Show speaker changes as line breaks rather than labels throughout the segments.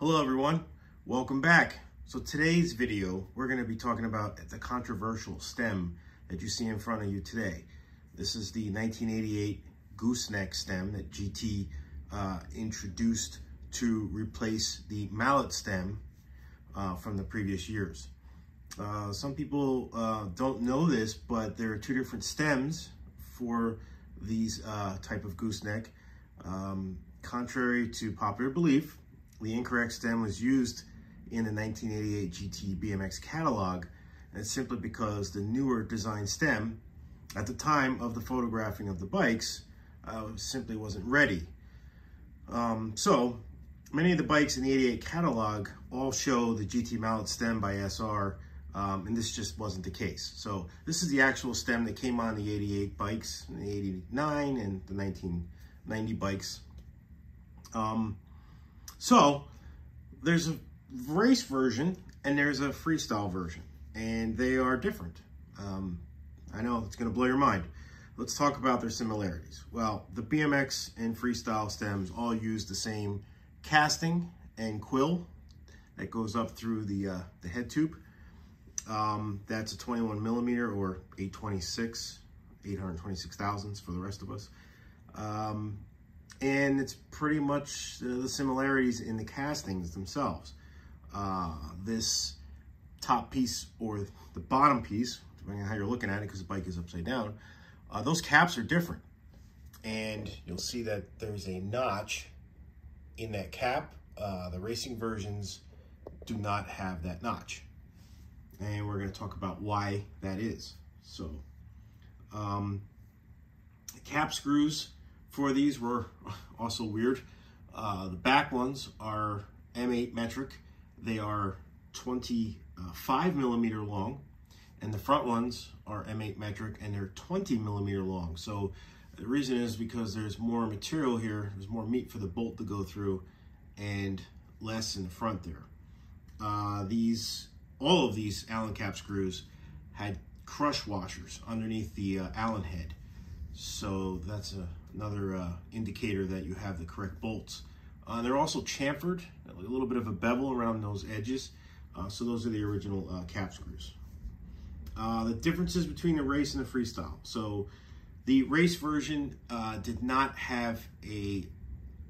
Hello everyone, welcome back. So today's video, we're going to be talking about the controversial stem that you see in front of you today. This is the 1988 gooseneck stem that GT introduced to replace the mallet stem from the previous years. Some people don't know this, but there are two different stems for these type of gooseneck. Contrary to popular belief, the incorrect stem was used in the 1988 GT BMX catalog, and it's simply because the newer design stem at the time of the photographing of the bikes simply wasn't ready. So many of the bikes in the 88 catalog all show the GT mallet stem by SR, and this just wasn't the case. So this is the actual stem that came on the 88 bikes, and the 89 and the 1990 bikes. So there's a race version and there's a freestyle version, and they are different. I know it's going to blow your mind. Let's talk about their similarities. Well, the BMX and freestyle stems all use the same casting and quill that goes up through the head tube. That's a 21 millimeter or 826 thousandths for the rest of us. And it's pretty much the similarities in the castings themselves. This top piece or the bottom piece, depending on how you're looking at it, because the bike is upside down, those caps are different. And you'll see that there's a notch in that cap. The racing versions do not have that notch. And we're going to talk about why that is. So, the cap screws for these were also weird. The back ones are M8 metric. They are 25 millimeter long, and the front ones are M8 metric and they're 20 millimeter long. So the reason is because there's more material here, there's more meat for the bolt to go through and less in the front there. All of these Allen cap screws had crush washers underneath the Allen head. So that's another indicator that you have the correct bolts. They're also chamfered, a little bit of a bevel around those edges. So those are the original cap screws. The differences between the race and the freestyle. So the race version did not have a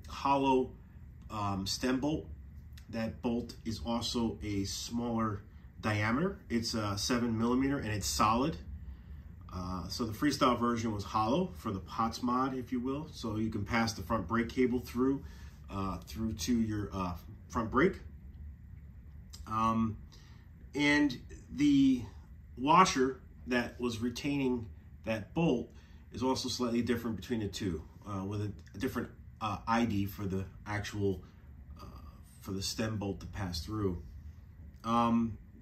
hollow stem bolt. That bolt is also a smaller diameter. It's 7 millimeter and it's solid. So the freestyle version was hollow for the POTS mod, if you will. So you can pass the front brake cable through to your front brake. And the washer that was retaining that bolt is also slightly different between the two, with a different ID for the actual, for the stem bolt to pass through.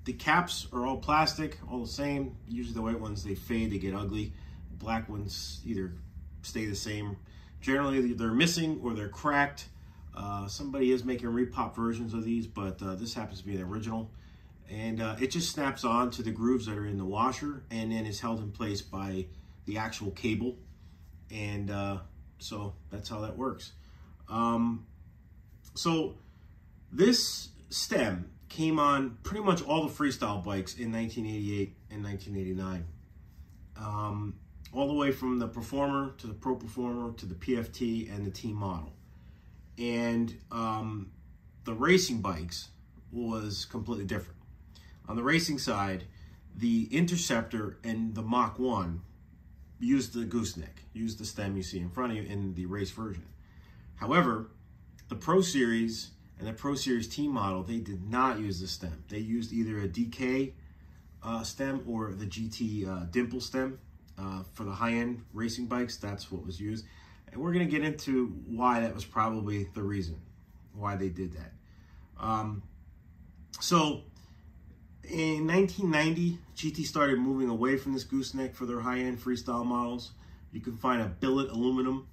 The caps are all plastic, all the same. Usually the white ones, they fade, they get ugly. Black ones either stay the same. Generally, they're missing or they're cracked. Somebody is making repop versions of these, but this happens to be the original. And it just snaps on to the grooves that are in the washer and then is held in place by the actual cable. And so that's how that works. So this stem came on pretty much all the freestyle bikes in 1988 and 1989. All the way from the Performer to the Pro Performer to the PFT and the T model. And the racing bikes was completely different. On the racing side, the Interceptor and the Mach 1 used the gooseneck, used the stem you see in front of you in the race version. However, the Pro Series and the Pro Series T model, they did not use the stem. They used either a DK stem or the GT dimple stem. For the high-end racing bikes, that's what was used. And we're going to get into why that was probably the reason why they did that. So in 1990, GT started moving away from this gooseneck for their high-end freestyle models. You can find a billet aluminum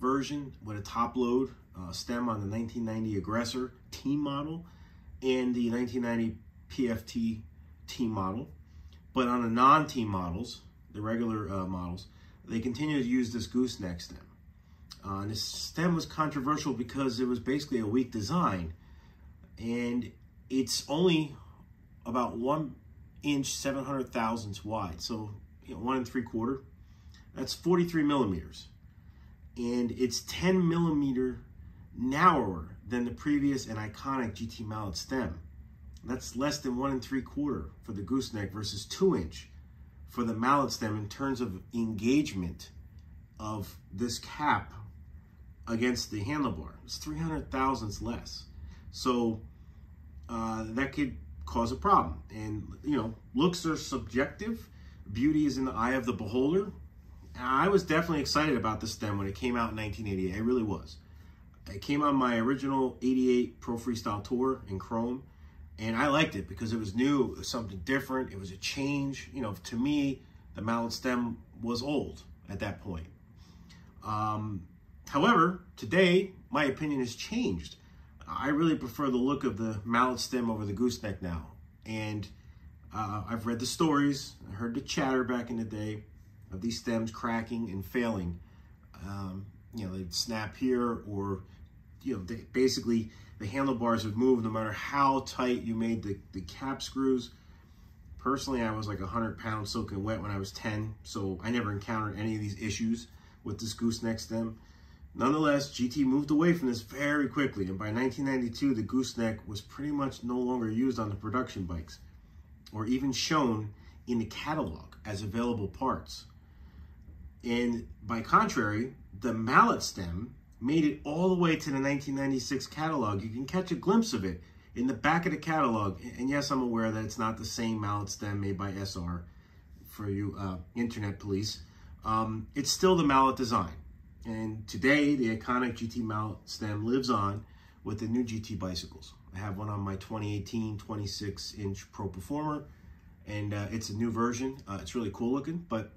version with a top load stem on the 1990 Aggressor T model and the 1990 PFT T model. But on the non-T models, the regular models, they continue to use this gooseneck stem. And this stem was controversial because it was basically a weak design. and it's only about 1 inch 700 thousandths wide. So 1 3/4. That's 43 millimeters, and it's 10 millimeter narrower than the previous and iconic GT mallet stem. That's less than 1 3/4 for the gooseneck versus 2 inch for the mallet stem in terms of engagement of this cap against the handlebar. It's 300 thousandths less. So that could cause a problem. And looks are subjective. Beauty is in the eye of the beholder. I was definitely excited about the stem when it came out in 1988. I really was. It came on my original 88 Pro Freestyle Tour in chrome, and I liked it because it was new, it was something different, it was a change. To me, the mallet stem was old at that point. However, today, my opinion has changed. I really prefer the look of the mallet stem over the gooseneck now. And I've read the stories, I heard the chatter back in the day of these stems cracking and failing. They'd snap here, or basically the handlebars would move no matter how tight you made the cap screws. Personally, I was like 100 pounds soaking wet when I was 10, so I never encountered any of these issues with this gooseneck stem. Nonetheless, GT moved away from this very quickly, and by 1992, the gooseneck was pretty much no longer used on the production bikes, or even shown in the catalog as available parts. And by contrary, the mallet stem made it all the way to the 1996 catalog. You can catch a glimpse of it in the back of the catalog. And yes, I'm aware that it's not the same mallet stem made by SR for you internet police. It's still the mallet design. And today, the iconic GT mallet stem lives on with the new GT bicycles. I have one on my 2018 26-inch Pro Performer, and it's a new version. It's really cool looking, but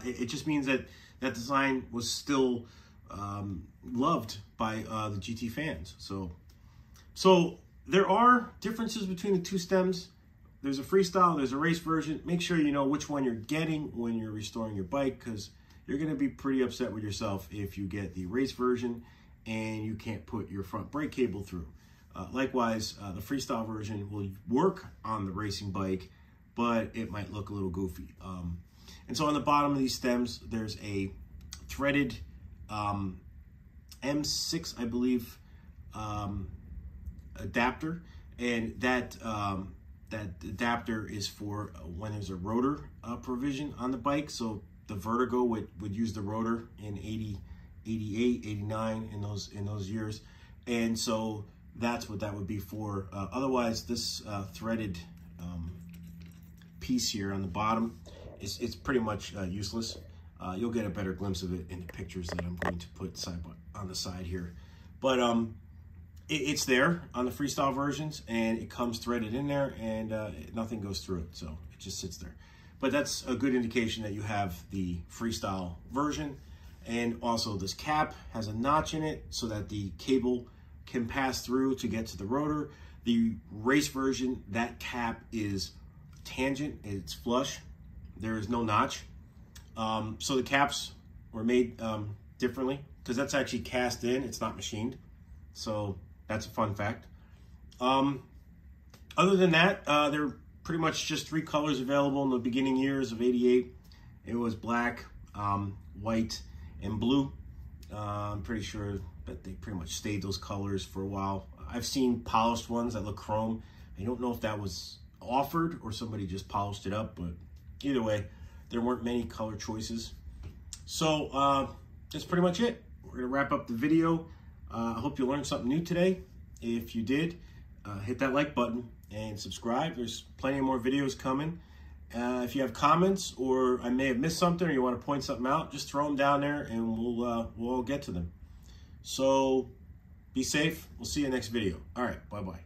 it just means that that design was still loved by the GT fans. So there are differences between the two stems. There's a freestyle, there's a race version. Make sure you know which one you're getting when you're restoring your bike, because you're going to be pretty upset with yourself if you get the race version and you can't put your front brake cable through. Likewise, the freestyle version will work on the racing bike, but it might look a little goofy. And so on the bottom of these stems, there's a threaded M6, I believe, adapter, and that adapter is for when there's a rotor provision on the bike. So the Vertigo would use the rotor in 80, 88, 89 in those years, and so that's what that would be for. Otherwise, this threaded piece here on the bottom it's pretty much useless. You'll get a better glimpse of it in the pictures that I'm going to put on the side here. But it's there on the freestyle versions, and it comes threaded in there, and nothing goes through it, so it just sits there. But that's a good indication that you have the freestyle version. And also this cap has a notch in it so that the cable can pass through to get to the rotor. The race version, that cap is tangent, it's flush. There is no notch. So the caps were made differently, because that's actually cast in, it's not machined. So that's a fun fact. Other than that, there are pretty much just 3 colors available in the beginning years of '88. It was black, white, and blue. I'm pretty sure that they pretty much stayed those colors for a while. I've seen polished ones that look chrome. I don't know if that was offered or somebody just polished it up, but either way, there weren't many color choices. So that's pretty much it. We're gonna wrap up the video. I hope you learned something new today. If you did, hit that like button and subscribe. There's plenty more videos coming. If you have comments, or I may have missed something, or you want to point something out, just throw them down there and we'll all get to them. So be safe. We'll see you next video. All right, bye-bye.